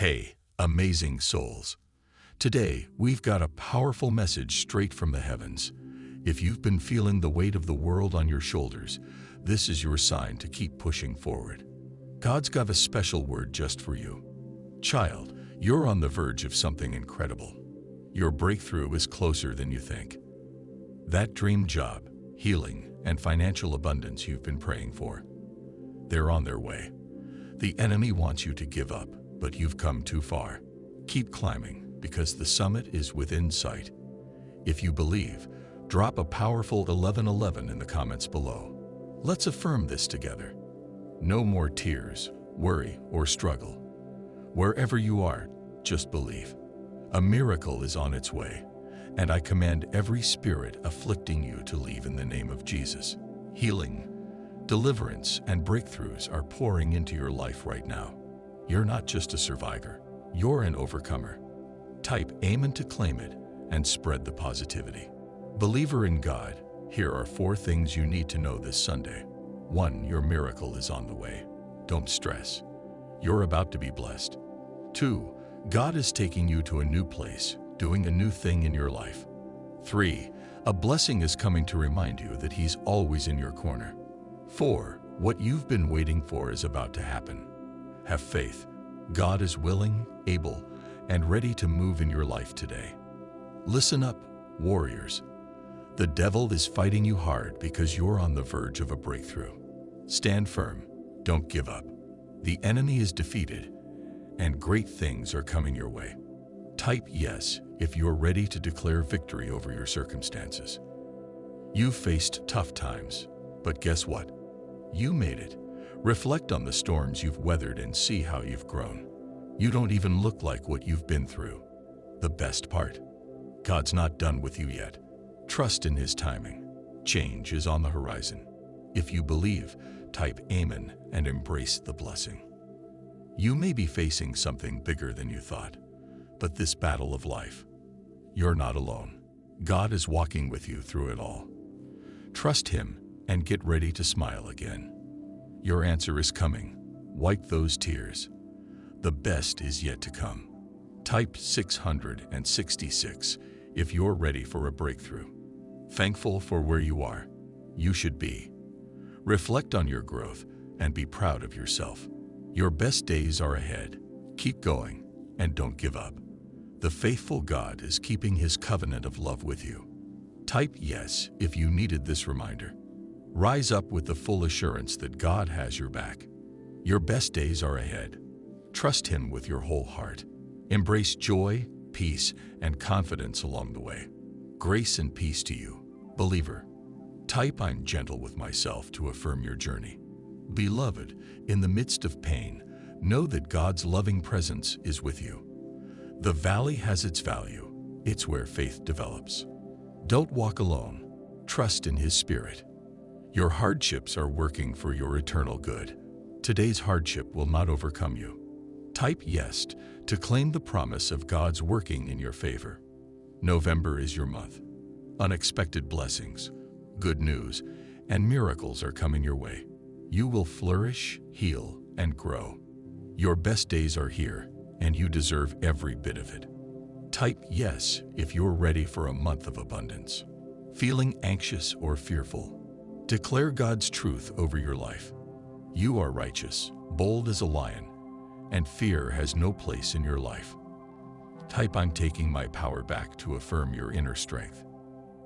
Hey, amazing souls. Today, we've got a powerful message straight from the heavens. If you've been feeling the weight of the world on your shoulders, this is your sign to keep pushing forward. God's got a special word just for you. Child, you're on the verge of something incredible. Your breakthrough is closer than you think. That dream job, healing, and financial abundance you've been praying for, they're on their way. The enemy wants you to give up, but you've come too far. Keep climbing, because the summit is within sight. If you believe, drop a powerful 1111 in the comments below. Let's affirm this together. No more tears, worry, or struggle. Wherever you are, just believe. A miracle is on its way, and I command every spirit afflicting you to leave in the name of Jesus. Healing, deliverance, and breakthroughs are pouring into your life right now. You're not just a survivor, you're an overcomer. Type Amen to claim it and spread the positivity. Believer in God, here are 4 things you need to know this Sunday. 1. Your miracle is on the way. Don't stress. You're about to be blessed. 2. God is taking you to a new place, doing a new thing in your life. 3. A blessing is coming to remind you that He's always in your corner. 4. What you've been waiting for is about to happen. Have faith. God is willing, able, and ready to move in your life today. Listen up, warriors. The devil is fighting you hard because you're on the verge of a breakthrough. Stand firm. Don't give up. The enemy is defeated, and great things are coming your way. Type yes if you're ready to declare victory over your circumstances. You've faced tough times, but guess what? You made it. Reflect on the storms you've weathered and see how you've grown. You don't even look like what you've been through. The best part, God's not done with you yet. Trust in His timing. Change is on the horizon. If you believe, type Amen and embrace the blessing. You may be facing something bigger than you thought, but this battle of life, you're not alone. God is walking with you through it all. Trust Him and get ready to smile again. Your answer is coming. Wipe those tears. The best is yet to come. Type 666 if you're ready for a breakthrough. Thankful for where you are, you should be. Reflect on your growth and be proud of yourself. Your best days are ahead. Keep going and don't give up. The faithful God is keeping His covenant of love with you. Type yes if you needed this reminder. Rise up with the full assurance that God has your back. Your best days are ahead. Trust Him with your whole heart. Embrace joy, peace, and confidence along the way. Grace and peace to you, believer. Type I'm gentle with myself to affirm your journey. Beloved, in the midst of pain, know that God's loving presence is with you. The valley has its value. It's where faith develops. Don't walk alone. Trust in His Spirit. Your hardships are working for your eternal good. Today's hardship will not overcome you. Type yes to claim the promise of God's working in your favor. November is your month. Unexpected blessings, good news, and miracles are coming your way. You will flourish, heal, and grow. Your best days are here, and you deserve every bit of it. Type yes if you're ready for a month of abundance. Feeling anxious or fearful? Declare God's truth over your life. You are righteous, bold as a lion, and fear has no place in your life. Type I'm taking my power back to affirm your inner strength.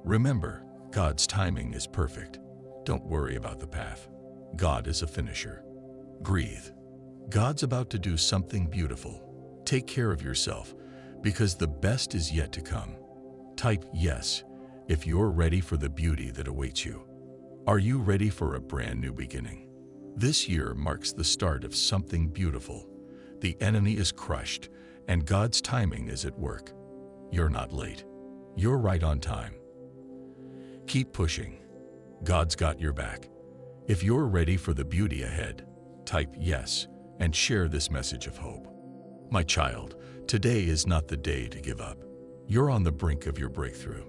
Remember, God's timing is perfect. Don't worry about the path. God is a finisher. Breathe. God's about to do something beautiful. Take care of yourself, because the best is yet to come. Type yes if you're ready for the beauty that awaits you. Are you ready for a brand new beginning? This year marks the start of something beautiful. The enemy is crushed, and God's timing is at work. You're not late. You're right on time. Keep pushing. God's got your back. If you're ready for the beauty ahead, type yes and share this message of hope. My child, today is not the day to give up. You're on the brink of your breakthrough.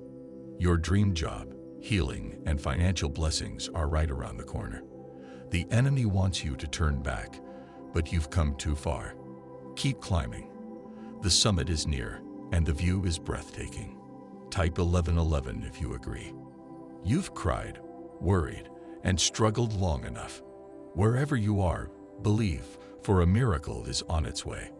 Your dream job, healing, and financial blessings are right around the corner. The enemy wants you to turn back, but you've come too far. Keep climbing. The summit is near, and the view is breathtaking. Type 1111 if you agree. You've cried, worried, and struggled long enough. Wherever you are, believe, for a miracle is on its way.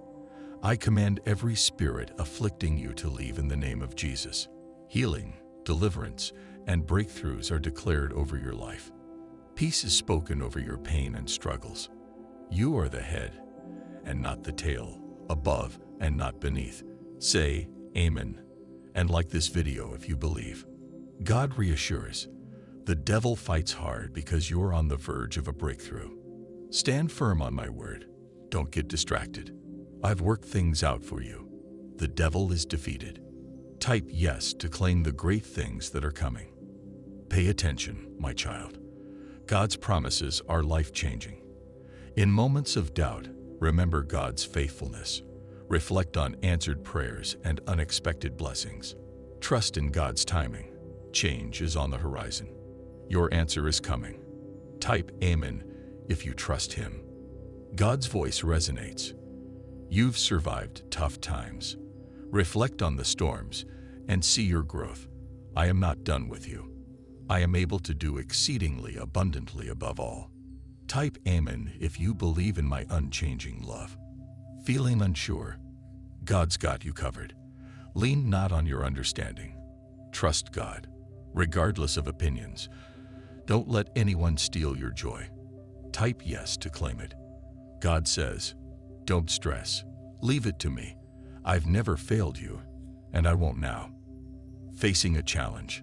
I command every spirit afflicting you to leave in the name of Jesus. Healing, deliverance, and breakthroughs are declared over your life. Peace is spoken over your pain and struggles. You are the head and not the tail, above and not beneath. Say Amen, and like this video if you believe. God reassures. The devil fights hard because you're on the verge of a breakthrough. Stand firm on my word. Don't get distracted. I've worked things out for you. The devil is defeated. Type yes to claim the great things that are coming. Pay attention, my child. God's promises are life-changing. In moments of doubt, remember God's faithfulness. Reflect on answered prayers and unexpected blessings. Trust in God's timing. Change is on the horizon. Your answer is coming. Type Amen if you trust Him. God's voice resonates. You've survived tough times. Reflect on the storms and see your growth. I am not done with you. I am able to do exceedingly abundantly above all. Type Amen if you believe in my unchanging love. Feeling unsure? God's got you covered. Lean not on your understanding. Trust God, regardless of opinions. Don't let anyone steal your joy. Type yes to claim it. God says, don't stress. Leave it to me. I've never failed you, and I won't now. Facing a challenge.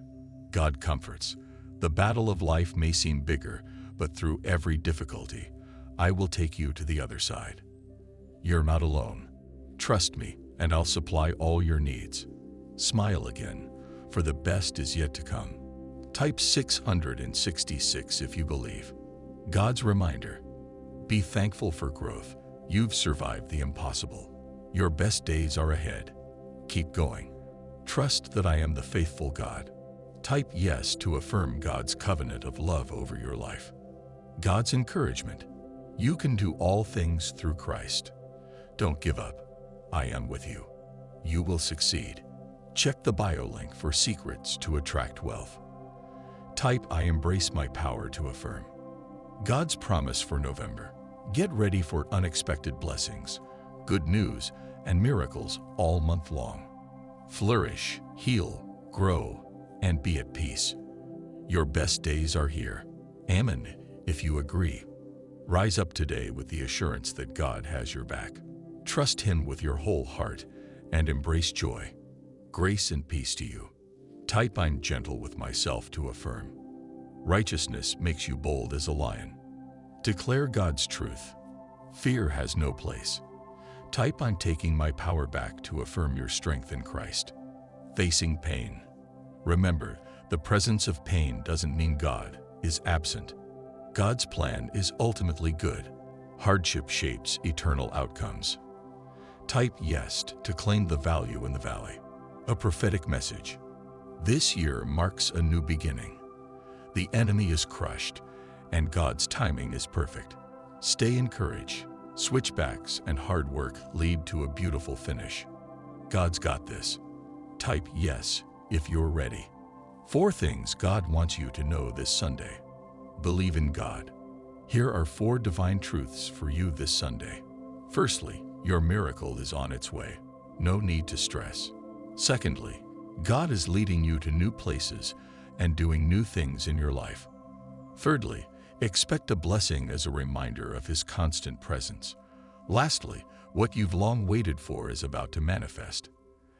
God comforts. The battle of life may seem bigger, but through every difficulty, I will take you to the other side. You're not alone. Trust me, and I'll supply all your needs. Smile again, for the best is yet to come. Type 666 if you believe. God's reminder. Be thankful for growth. You've survived the impossible. Your best days are ahead. Keep going. Trust that I am the faithful God. Type yes to affirm God's covenant of love over your life. God's encouragement. You can do all things through Christ. Don't give up. I am with you. You will succeed. Check the bio link for secrets to attract wealth. Type I embrace my power to affirm. God's promise for November. Get ready for unexpected blessings, good news, and miracles all month long. Flourish, heal, grow, and be at peace. Your best days are here. Amen, if you agree. Rise up today with the assurance that God has your back. Trust Him with your whole heart and embrace joy. Grace and peace to you. Type I'm gentle with myself to affirm. Righteousness makes you bold as a lion. Declare God's truth. Fear has no place. Type I'm taking my power back to affirm your strength in Christ. Facing pain. Remember, the presence of pain doesn't mean God is absent. God's plan is ultimately good. Hardship shapes eternal outcomes. Type yes to claim the value in the valley. A prophetic message. This year marks a new beginning. The enemy is crushed, and God's timing is perfect. Stay encouraged. Switchbacks and hard work lead to a beautiful finish. God's got this. Type yes if you're ready. 4 things God wants you to know this Sunday. Believe in God. Here are 4 divine truths for you this Sunday. Firstly, your miracle is on its way. No need to stress. Secondly, God is leading you to new places and doing new things in your life. Thirdly, expect a blessing as a reminder of His constant presence. Lastly, what you've long waited for is about to manifest.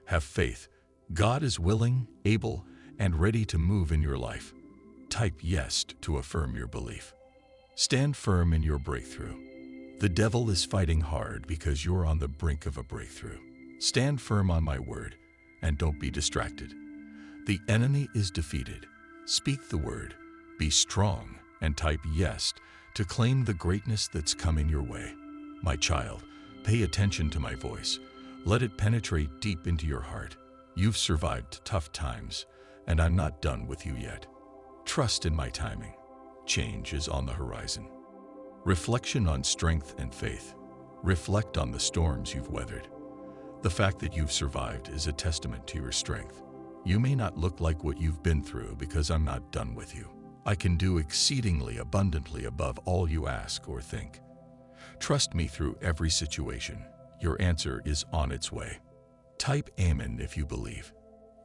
Have faith. God is willing, able, and ready to move in your life. Type yes to affirm your belief. Stand firm in your breakthrough. The devil is fighting hard because you're on the brink of a breakthrough. Stand firm on my word and don't be distracted. The enemy is defeated. Speak the word, be strong, and type yes to claim the greatness that's coming your way. My child, pay attention to my voice. Let it penetrate deep into your heart. You've survived tough times, and I'm not done with you yet. Trust in my timing. Change is on the horizon. Reflection on strength and faith. Reflect on the storms you've weathered. The fact that you've survived is a testament to your strength. You may not look like what you've been through because I'm not done with you. I can do exceedingly abundantly above all you ask or think. Trust me through every situation. Your answer is on its way. Type Amen if you believe.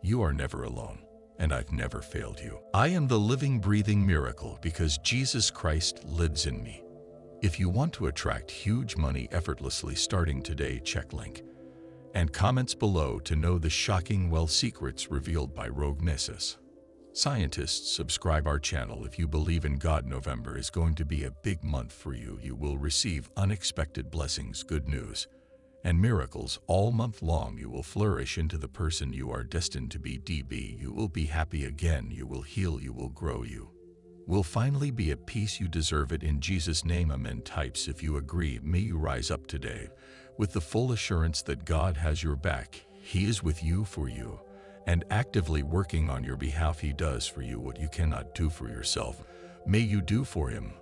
You are never alone, and I've never failed you. I am the living, breathing miracle because Jesus Christ lives in me. If you want to attract huge money effortlessly starting today, check link and comments below to know the shocking wealth secrets revealed by Rogue Mrs. Scientists. Subscribe our channel if you believe in God. November is going to be a big month for you. You will receive unexpected blessings, good news, and miracles all month long. You will flourish into the person you are destined to be. DB. You will be happy again. You will heal. You will grow. You will finally be at peace. You deserve it in Jesus' name. Amen. Types if you agree. May you rise up today with the full assurance that God has your back. He is with you, for you, and actively working on your behalf. He does for you what you cannot do for yourself. May you do for Him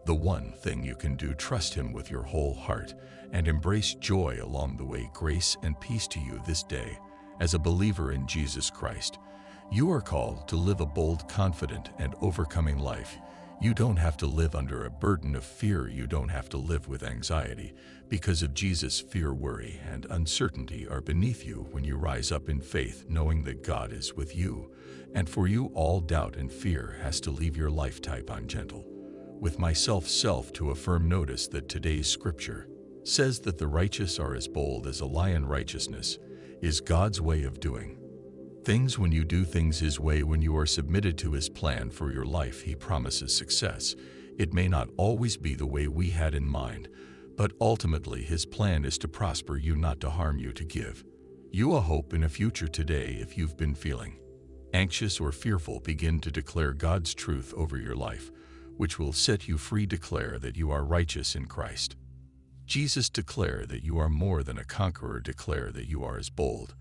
the one thing you can do. Trust Him with your whole heart and embrace joy along the way. Grace and peace to you this day. As a believer in Jesus Christ, you are called to live a bold, confident, and overcoming life. You don't have to live under a burden of fear. You don't have to live with anxiety. Because of Jesus, fear, worry, and uncertainty are beneath you when you rise up in faith, knowing that God is with you. And for you, all doubt and fear has to leave your life. Type I'm gentle with myself. Self to affirm. Notice that today's scripture says that the righteous are as bold as a lion. Righteousness is God's way of doing things. When you do things His way, when you are submitted to His plan for your life, He promises success. It may not always be the way we had in mind, but ultimately His plan is to prosper you, not to harm you, to give you a hope in a future. Today, if you've been feeling anxious or fearful, begin to declare God's truth over your life, which will set you free. Declare that you are righteous in Christ Jesus. Declare that you are more than a conqueror. Declare that you are as bold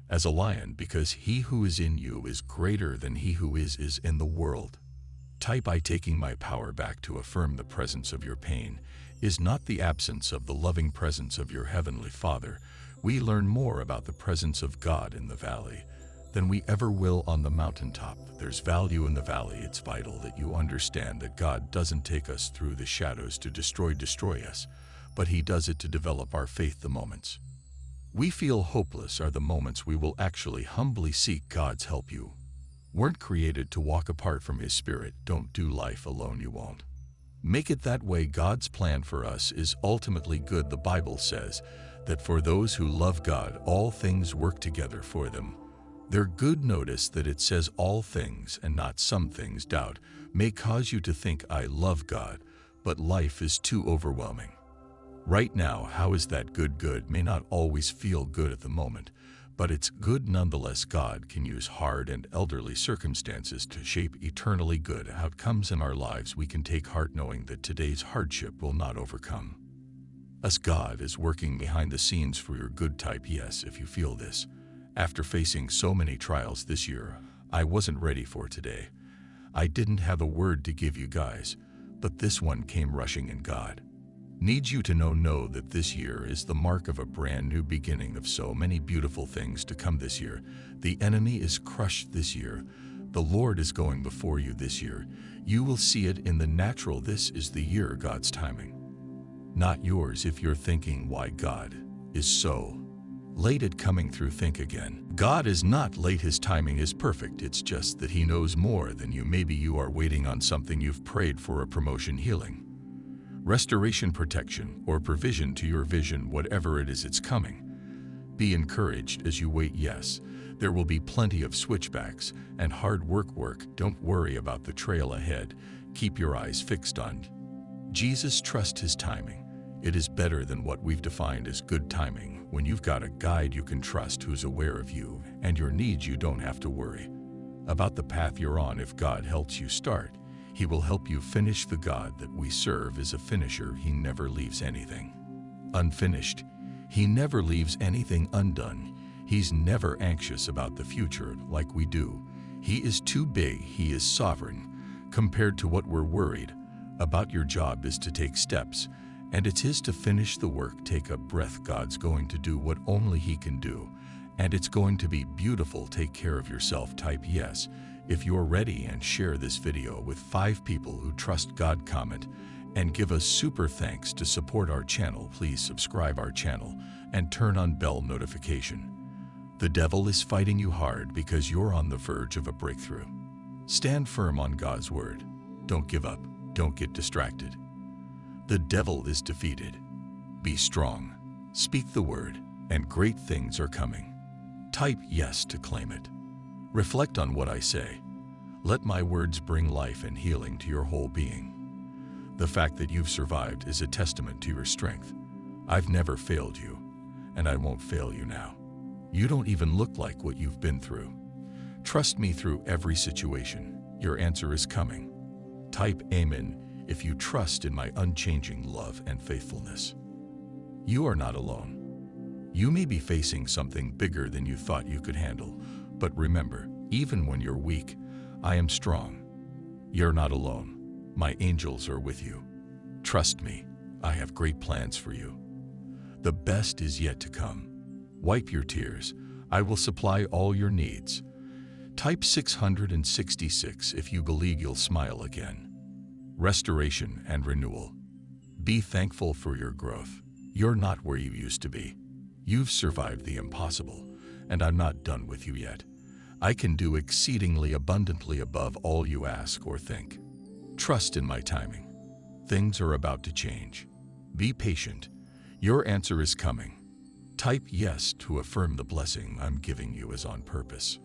as a lion, because He who is in you is greater than he who is in the world. Type I taking my power back. To affirm the presence of your pain is not the absence of the loving presence of your Heavenly Father. We learn more about the presence of God in the valley than we ever will on the mountaintop. There's value in the valley. It's vital that you understand that God doesn't take us through the shadows to destroy us, but He does it to develop our faith. The moments we feel hopeless are the moments we will actually humbly seek God's help. You weren't created to walk apart from His Spirit. Don't do life alone. You won't make it that way. God's plan for us is ultimately good. The Bible says that for those who love God, all things work together for them. They're good. Notice that it says all things and not some things. Doubt may cause you to think I love God, but life is too overwhelming right now. How is that good? Good may not always feel good at the moment, but it's good nonetheless. God can use hard and elderly circumstances to shape eternally good outcomes in our lives. We can take heart knowing that today's hardship will not overcome us. God is working behind the scenes for your good. Type yes if you feel this. After facing so many trials this year, I wasn't ready for today. I didn't have a word to give you guys, but this one came rushing, and God needs you to know that this year is the mark of a brand new beginning of so many beautiful things to come this year. The enemy is crushed this year. The Lord is going before you this year. You will see it in the natural. This is the year God's timing, not yours. If you're thinking why God is so late at coming through, think again. God is not late. His timing is perfect. It's just that He knows more than you. Maybe you are waiting on something you've prayed for, a promotion, healing, restoration, protection, or provision to your vision. Whatever it is, it's coming. Be encouraged as you wait. Yes, there will be plenty of switchbacks and hard work. Don't worry about the trail ahead. Keep your eyes fixed on Jesus. Trust His timing. It is better than what we've defined as good timing. When you've got a guide you can trust who's aware of you and your needs, you don't have to worry about the path you're on. If God helps you start, He will help you finish. The God that we serve is a finisher. He never leaves anything unfinished. He never leaves anything undone. He's never anxious about the future like we do. He is too big. He is sovereign compared to what we're worried about. Your job is to take steps and it's His to finish the work. Take a breath. God's going to do what only He can do, and it's going to be beautiful. Take care of yourself. Type yes if you're ready and share this video with 5 people who trust God. Comment and give us super thanks. To support our channel, please subscribe our channel and turn on bell notification. The devil is fighting you hard because you're on the verge of a breakthrough. Stand firm on God's word. Don't give up. Don't get distracted. The devil is defeated. Be strong. Speak the word, and great things are coming. Type yes to claim it. Reflect on what I say. Let my words bring life and healing to your whole being. The fact that you've survived is a testament to your strength. I've never failed you, and I won't fail you now. You don't even look like what you've been through. Trust me through every situation. Your answer is coming. Type amen if you trust in my unchanging love and faithfulness. You are not alone. You may be facing something bigger than you thought you could handle, but remember, even when you're weak, I am strong. You're not alone. My angels are with you. Trust me, I have great plans for you. The best is yet to come. Wipe your tears. I will supply all your needs. Type 666 if you believe you'll smile again. Restoration and renewal. Be thankful for your growth. You're not where you used to be. You've survived the impossible, and I'm not done with you yet. I can do exceedingly abundantly above all you ask or think. Trust in my timing. Things are about to change. Be patient. Your answer is coming. Type yes to affirm the blessing I'm giving you is on purpose.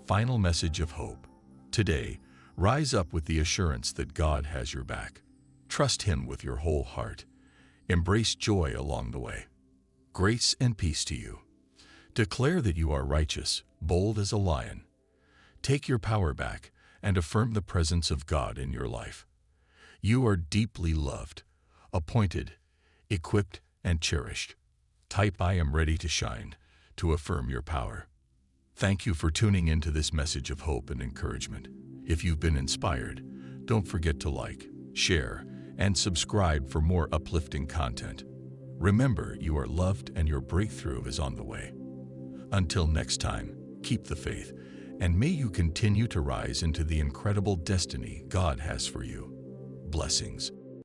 Final message of hope. Today, rise up with the assurance that God has your back. Trust Him with your whole heart. Embrace joy along the way. Grace and peace to you. Declare that you are righteous, bold as a lion. Take your power back and affirm the presence of God in your life. You are deeply loved, appointed, equipped, and cherished. Type I am ready to shine to affirm your power. Thank you for tuning into this message of hope and encouragement. If you've been inspired, don't forget to like, share, and subscribe for more uplifting content. Remember, you are loved and your breakthrough is on the way. Until next time, keep the faith, and may you continue to rise into the incredible destiny God has for you. Blessings.